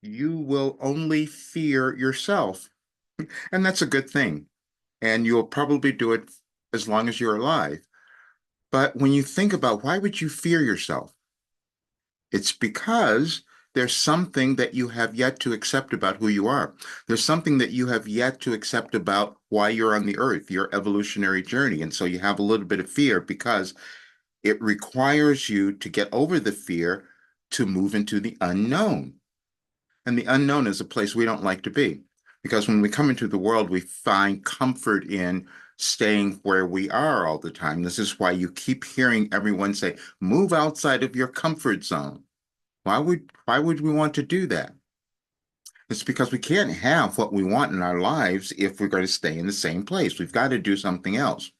you will only fear yourself. And that's a good thing. And you'll probably do it as long as you're alive. But when you think about why would you fear yourself? It's because there's something that you have yet to accept about who you are. There's something that you have yet to accept about why you're on the earth, your evolutionary journey. And so you have a little bit of fear because it requires you to get over the fear to move into the unknown. And the unknown is a place we don't like to be because when we come into the world, we find comfort in staying where we are all the time. This is why you keep hearing everyone say, move outside of your comfort zone. Why would we want to do that? It's because we can't have what we want in our lives if we're going to stay in the same place. We've got to do something else.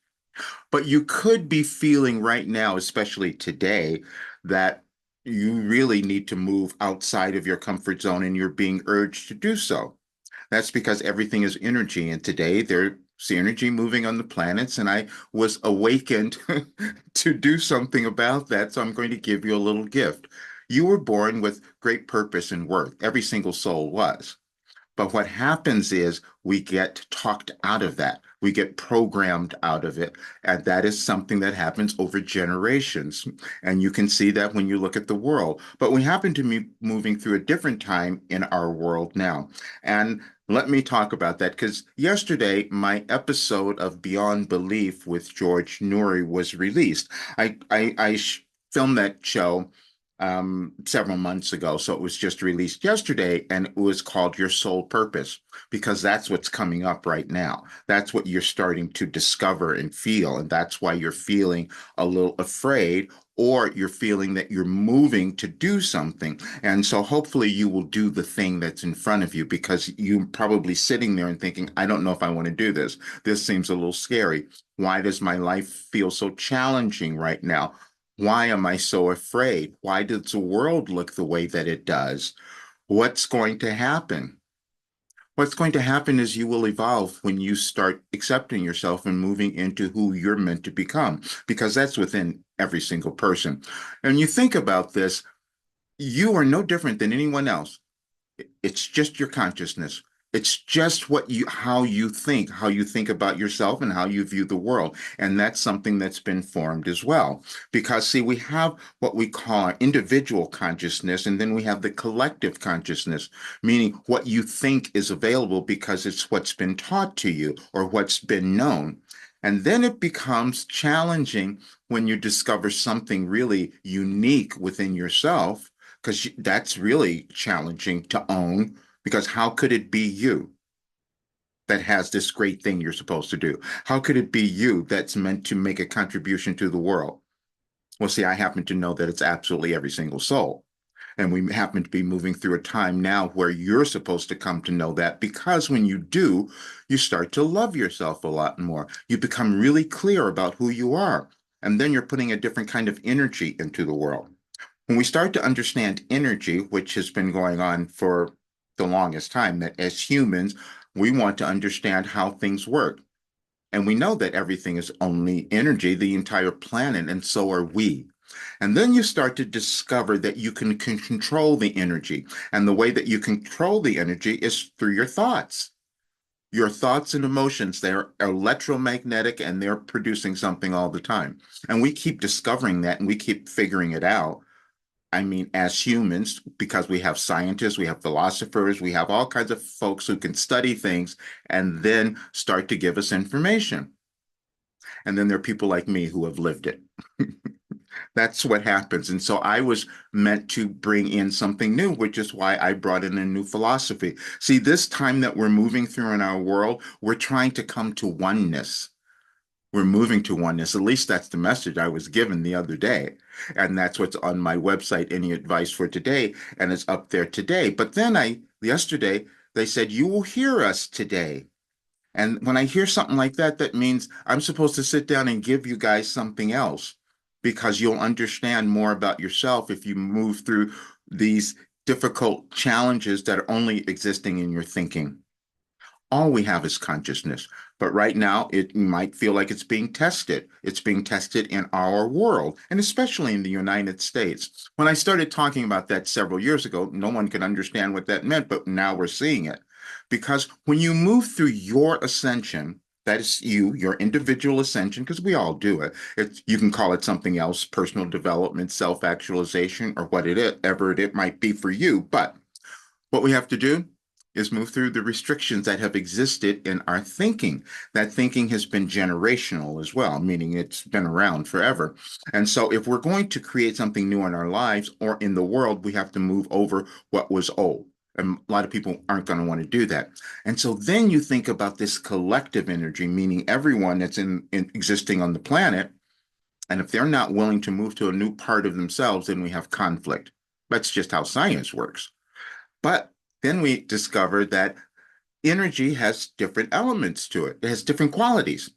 But you could be feeling right now, especially today, that you really need to move outside of your comfort zone and you're being urged to do so. That's because everything is energy. And today there's energy moving on the planets. And I was awakened to do something about that. So I'm going to give you a little gift. You were born with great purpose and worth. Every single soul was. But what happens is we get talked out of that. We get programmed out of it. And that is something that happens over generations. And you can see that when you look at the world. But we happen to be moving through a different time in our world now. And let me talk about that because yesterday my episode of Beyond Belief with George Noory was released. I filmed that show several months ago. So it was just released yesterday and it was called Your Soul Purpose because that's what's coming up right now. That's what you're starting to discover and feel. And that's why you're feeling a little afraid or you're feeling that you're moving to do something. And so hopefully you will do the thing that's in front of you because you're probably sitting there and thinking, I don't know if I want to do this. This seems a little scary. Why does my life feel so challenging right now? Why am I so afraid? Why does the world look the way that it does? What's going to happen? What's going to happen is you will evolve when you start accepting yourself and moving into who you're meant to become, because that's within every single person. And you think about this, you are no different than anyone else. It's just your consciousness. It's just how you think about yourself and how you view the world. And that's something that's been formed as well. Because, see, we have what we call our individual consciousness, and then we have the collective consciousness, meaning what you think is available because it's what's been taught to you or what's been known. And then it becomes challenging when you discover something really unique within yourself because that's really challenging to own because how could it be you that has this great thing you're supposed to do? How could it be you that's meant to make a contribution to the world? Well, see, I happen to know that it's absolutely every single soul. And we happen to be moving through a time now where you're supposed to come to know that because when you do, you start to love yourself a lot more. You become really clear about who you are. And then you're putting a different kind of energy into the world. When we start to understand energy, which has been going on for the longest time, that as humans, we want to understand how things work. And we know that everything is only energy, the entire planet, and so are we. And then you start to discover that you can control the energy. And the way that you control the energy is through your thoughts. Your thoughts and emotions, they're electromagnetic and they're producing something all the time. And we keep discovering that and we keep figuring it out. I mean, as humans, because we have scientists, we have philosophers, we have all kinds of folks who can study things and then start to give us information. And then there are people like me who have lived it. That's what happens. And so I was meant to bring in something new, which is why I brought in a new philosophy. See, this time that we're moving through in our world, we're trying to come to oneness. We're moving to oneness. At least that's the message I was given the other day. And that's what's on my website, Any Advice for Today, and it's up there today. But then yesterday, they said, you will hear us today. And when I hear something like that, that means I'm supposed to sit down and give you guys something else because you'll understand more about yourself if you move through these difficult challenges that are only existing in your thinking. All we have is consciousness. But right now, it might feel like it's being tested. It's being tested in our world, and especially in the United States. When I started talking about that several years ago, no one could understand what that meant, but now we're seeing it. Because when you move through your ascension, that is you, your individual ascension, because we all do it. You can call it something else, personal development, self-actualization, or whatever it might be for you. But what we have to do is move through the restrictions that have existed in our thinking. That thinking has been generational as well, meaning it's been around forever. And so, if we're going to create something new in our lives or in the world, we have to move over what was old. And a lot of people aren't going to want to do that. And so then you think about this collective energy, meaning everyone that's in existing on the planet. And if they're not willing to move to a new part of themselves, then we have conflict. That's just how science works. But then we discovered that energy has different elements to it. It has different qualities.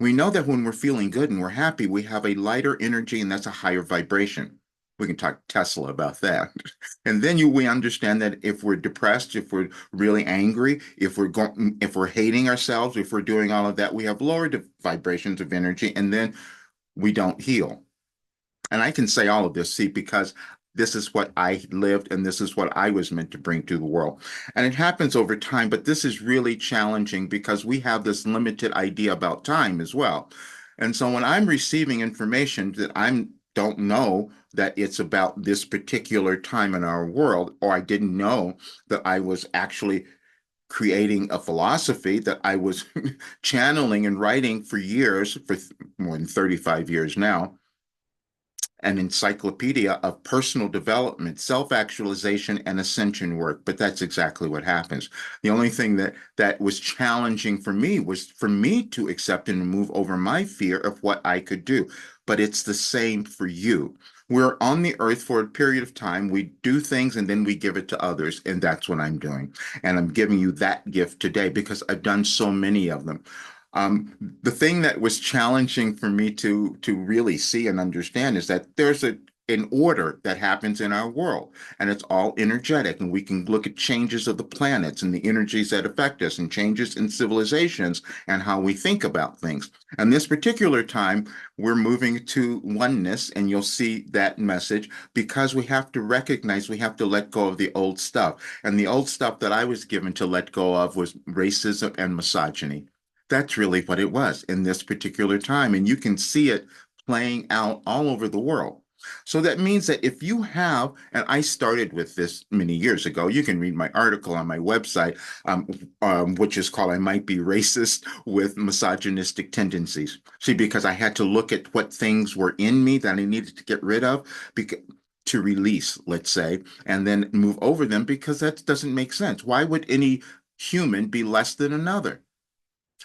We know that when we're feeling good and we're happy, we have a lighter energy, and that's a higher vibration. We can talk Tesla about that. And then we understand that if we're depressed, if we're really angry, if we're hating ourselves, if we're doing all of that, we have lower vibrations of energy, and then we don't heal. And I can say all of this, see, because this is what I lived and this is what I was meant to bring to the world. And it happens over time, but this is really challenging because we have this limited idea about time as well. And so when I'm receiving information that I don't know that it's about this particular time in our world, or I didn't know that I was actually creating a philosophy that I was channeling and writing for years, for more than 35 years now, an encyclopedia of personal development, self-actualization, and ascension work. But that's exactly what happens. The only thing that was challenging for me was for me to accept and move over my fear of what I could do. But it's the same for you. We're on the earth for a period of time. We do things and then we give it to others. And that's what I'm doing. And I'm giving you that gift today because I've done so many of them. The thing that was challenging for me to really see and understand is that there's an order that happens in our world, and it's all energetic. And we can look at changes of the planets and the energies that affect us, and changes in civilizations and how we think about things. And this particular time, we're moving to oneness, and you'll see that message because we have to recognize we have to let go of the old stuff. And the old stuff that I was given to let go of was racism and misogyny. That's really what it was in this particular time. And you can see it playing out all over the world. So that means that if you have, and I started with this many years ago, you can read my article on my website, which is called I Might Be Racist with Misogynistic Tendencies. See, because I had to look at what things were in me that I needed to get rid of because, to release, let's say, and then move over them because that doesn't make sense. Why would any human be less than another?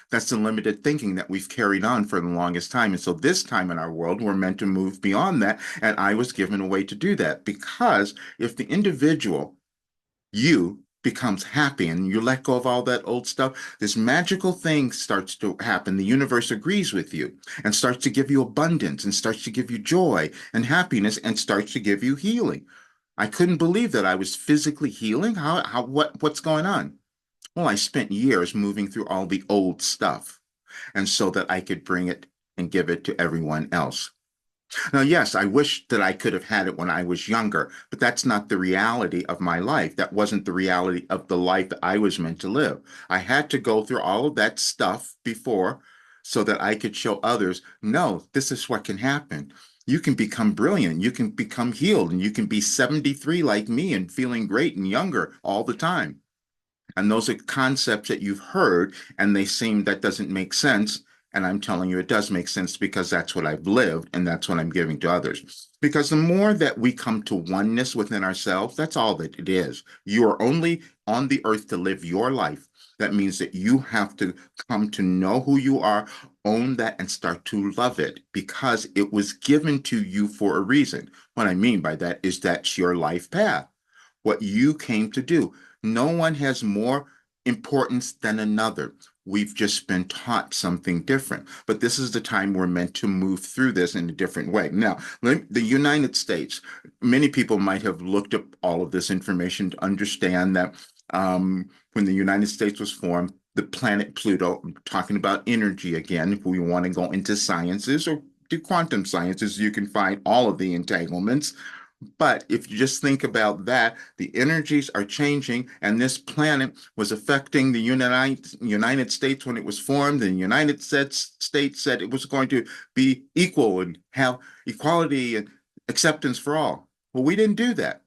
That's the limited thinking that we've carried on for the longest time. And so this time in our world, we're meant to move beyond that. And I was given a way to do that because if the individual, you, becomes happy and you let go of all that old stuff, this magical thing starts to happen. The universe agrees with you and starts to give you abundance and starts to give you joy and happiness and starts to give you healing. I couldn't believe that I was physically healing. What's going on? Well, I spent years moving through all the old stuff, and so that I could bring it and give it to everyone else. Now, yes, I wish that I could have had it when I was younger, but that's not the reality of my life. That wasn't the reality of the life that I was meant to live. I had to go through all of that stuff before so that I could show others, no, this is what can happen. You can become brilliant, you can become healed, and you can be 73 like me and feeling great and younger all the time. And those are concepts that you've heard, and they seem that doesn't make sense. And I'm telling you, it does make sense because that's what I've lived, and that's what I'm giving to others. Because the more that we come to oneness within ourselves, that's all that it is. You are only on the earth to live your life. That means that you have to come to know who you are, own that, and start to love it because it was given to you for a reason. What I mean by that is that's your life path, what you came to do. No one has more importance than another. We've just been taught something different. But this is the time we're meant to move through this in a different way. Now, the United States, many people might have looked up all of this information to understand that when the United States was formed, the planet Pluto. I'm talking about energy again. If we want to go into sciences or do quantum sciences, you can find all of the entanglements. But if you just think about that, the energies are changing, and this planet was affecting the United States when it was formed. And the States said it was going to be equal and have equality and acceptance for all. Well, we didn't do that.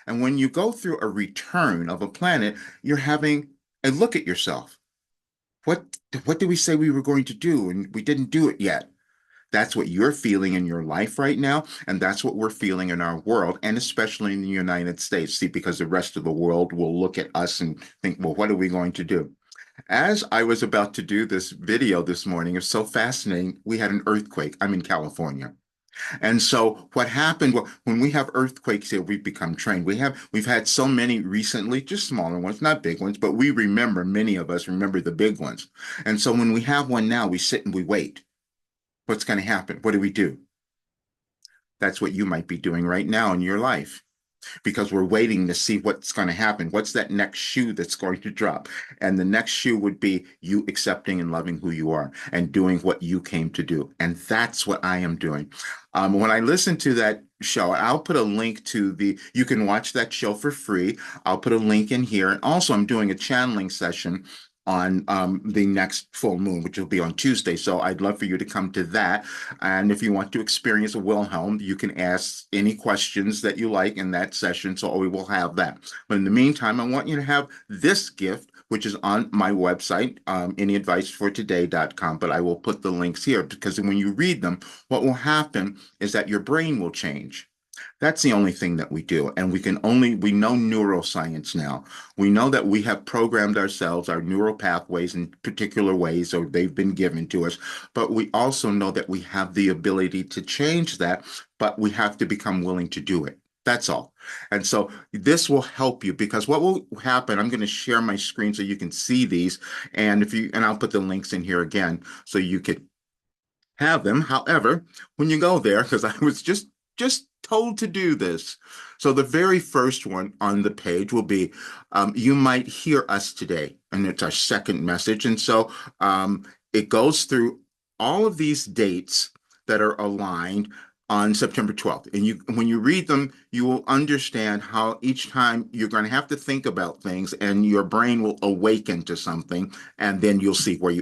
And when you go through a return of a planet, you're having a look at yourself. What what did we say we were going to do, and we didn't do it yet? That's what you're feeling in your life right now, and that's what we're feeling in our world, and especially in the United States. See, because the rest of the world will look at us and think, well, what are we going to do? As I was about to do this video this morning, it's so fascinating. We had an earthquake. I'm in California. And so what happened, well, when we have earthquakes here, we've become trained. We've had so many recently, just smaller ones, not big ones, but we remember, many of us remember the big ones. And so when we have one now, we sit and we wait. What's going to happen? What do we do? That's what you might be doing right now in your life, because we're waiting to see what's going to happen. What's that next shoe that's going to drop? And the next shoe would be you accepting and loving who you are and doing what you came to do. And that's what I am doing. When I listen to that show, I'll put a link to you can watch that show for free. I'll put a link in here. And also, I'm doing a channeling session on the next full moon, which will be on Tuesday. So I'd love for you to come to that. And if you want to experience a Wilhelm, you can ask any questions that you like in that session. So we will have that. But in the meantime, I want you to have this gift, which is on my website, anyadvicefortoday.com. But I will put the links here, because when you read them, what will happen is that your brain will change. That's the only thing that we do. And we know neuroscience now. We know that we have programmed ourselves, our neural pathways in particular ways, or they've been given to us. But we also know that we have the ability to change that, but we have to become willing to do it. That's all. And so this will help you, because what will happen, I'm going to share my screen so you can see these. And I'll put the links in here again so you could have them. However, when you go there, because I was just told to do this. So the very first one on the page will be, you might hear us today. And it's our second message. And so it goes through all of these dates that are aligned on September 12th. And when you read them, you will understand how each time you're going to have to think about things, and your brain will awaken to something, and then you'll see where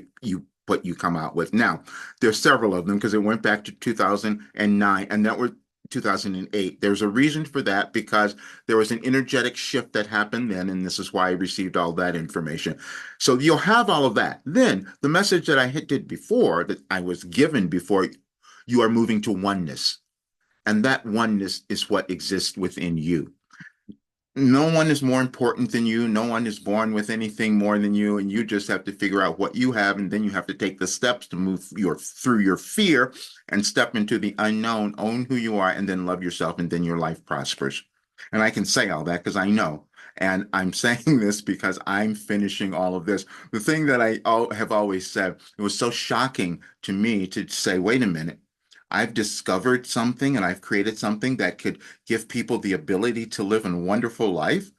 what you come out with. Now, there's several of them, because it went back to 2009, and that was 2008. There's a reason for that, because there was an energetic shift that happened then, and this is why I received all that information. So you'll have all of that. Then the message that I did before, that I was given before, you are moving to oneness. And that oneness is what exists within you. No one is more important than you. No one is born with anything more than you. And you just have to figure out what you have. And then you have to take the steps to move through your fear and step into the unknown, own who you are, and then love yourself. And then your life prospers. And I can say all that because I know. And I'm saying this because I'm finishing all of this. The thing that I have always said, it was so shocking to me to say, wait a minute. I've discovered something, and I've created something that could give people the ability to live a wonderful life.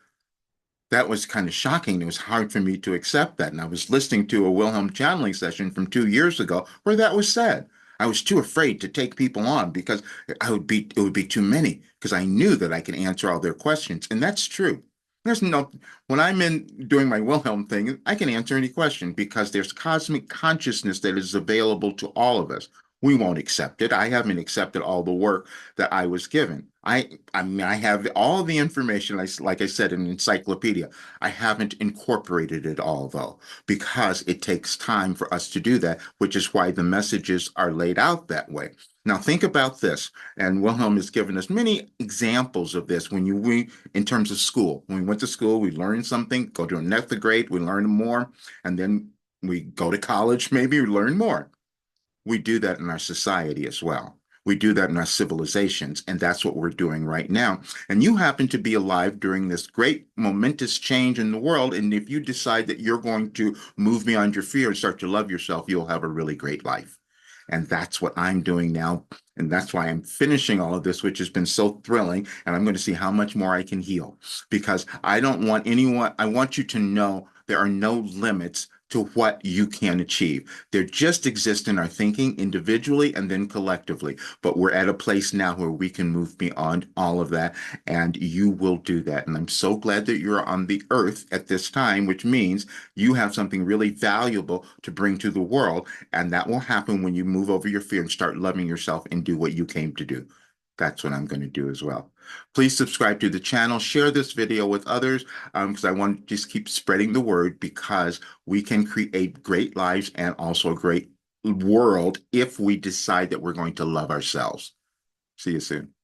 That was kind of shocking. It was hard for me to accept that. And I was listening to a Wilhelm channeling session from 2 years ago where that was said. I was too afraid to take people on, because it would be too many, because I knew that I could answer all their questions. And that's true. When I'm doing my Wilhelm thing, I can answer any question, because there's cosmic consciousness that is available to all of us. We won't accept it. I haven't accepted all the work that I was given. I mean, I have all the information, like I said, in an encyclopedia. I haven't incorporated it all, though, because it takes time for us to do that, which is why the messages are laid out that way. Now, think about this, and Wilhelm has given us many examples of this. In terms of school, when we went to school, we learned something, go to another grade, we learn more, and then we go to college, maybe we learn more. We do that in our society as well. We do that in our civilizations, and that's what we're doing right now. And you happen to be alive during this great momentous change in the world. And if you decide that you're going to move beyond your fear and start to love yourself, you'll have a really great life. And that's what I'm doing now. And that's why I'm finishing all of this, which has been so thrilling. And I'm going to see how much more I can heal, because I don't want anyone, I want you to know there are no limits to what you can achieve. They just exist in our thinking individually and then collectively. But we're at a place now where we can move beyond all of that, and you will do that. And I'm so glad that you're on the earth at this time, which means you have something really valuable to bring to the world. And that will happen when you move over your fear and start loving yourself and do what you came to do. That's what I'm going to do as well. Please subscribe to the channel, share this video with others, because I want to just keep spreading the word, because we can create great lives and also a great world if we decide that we're going to love ourselves. See you soon.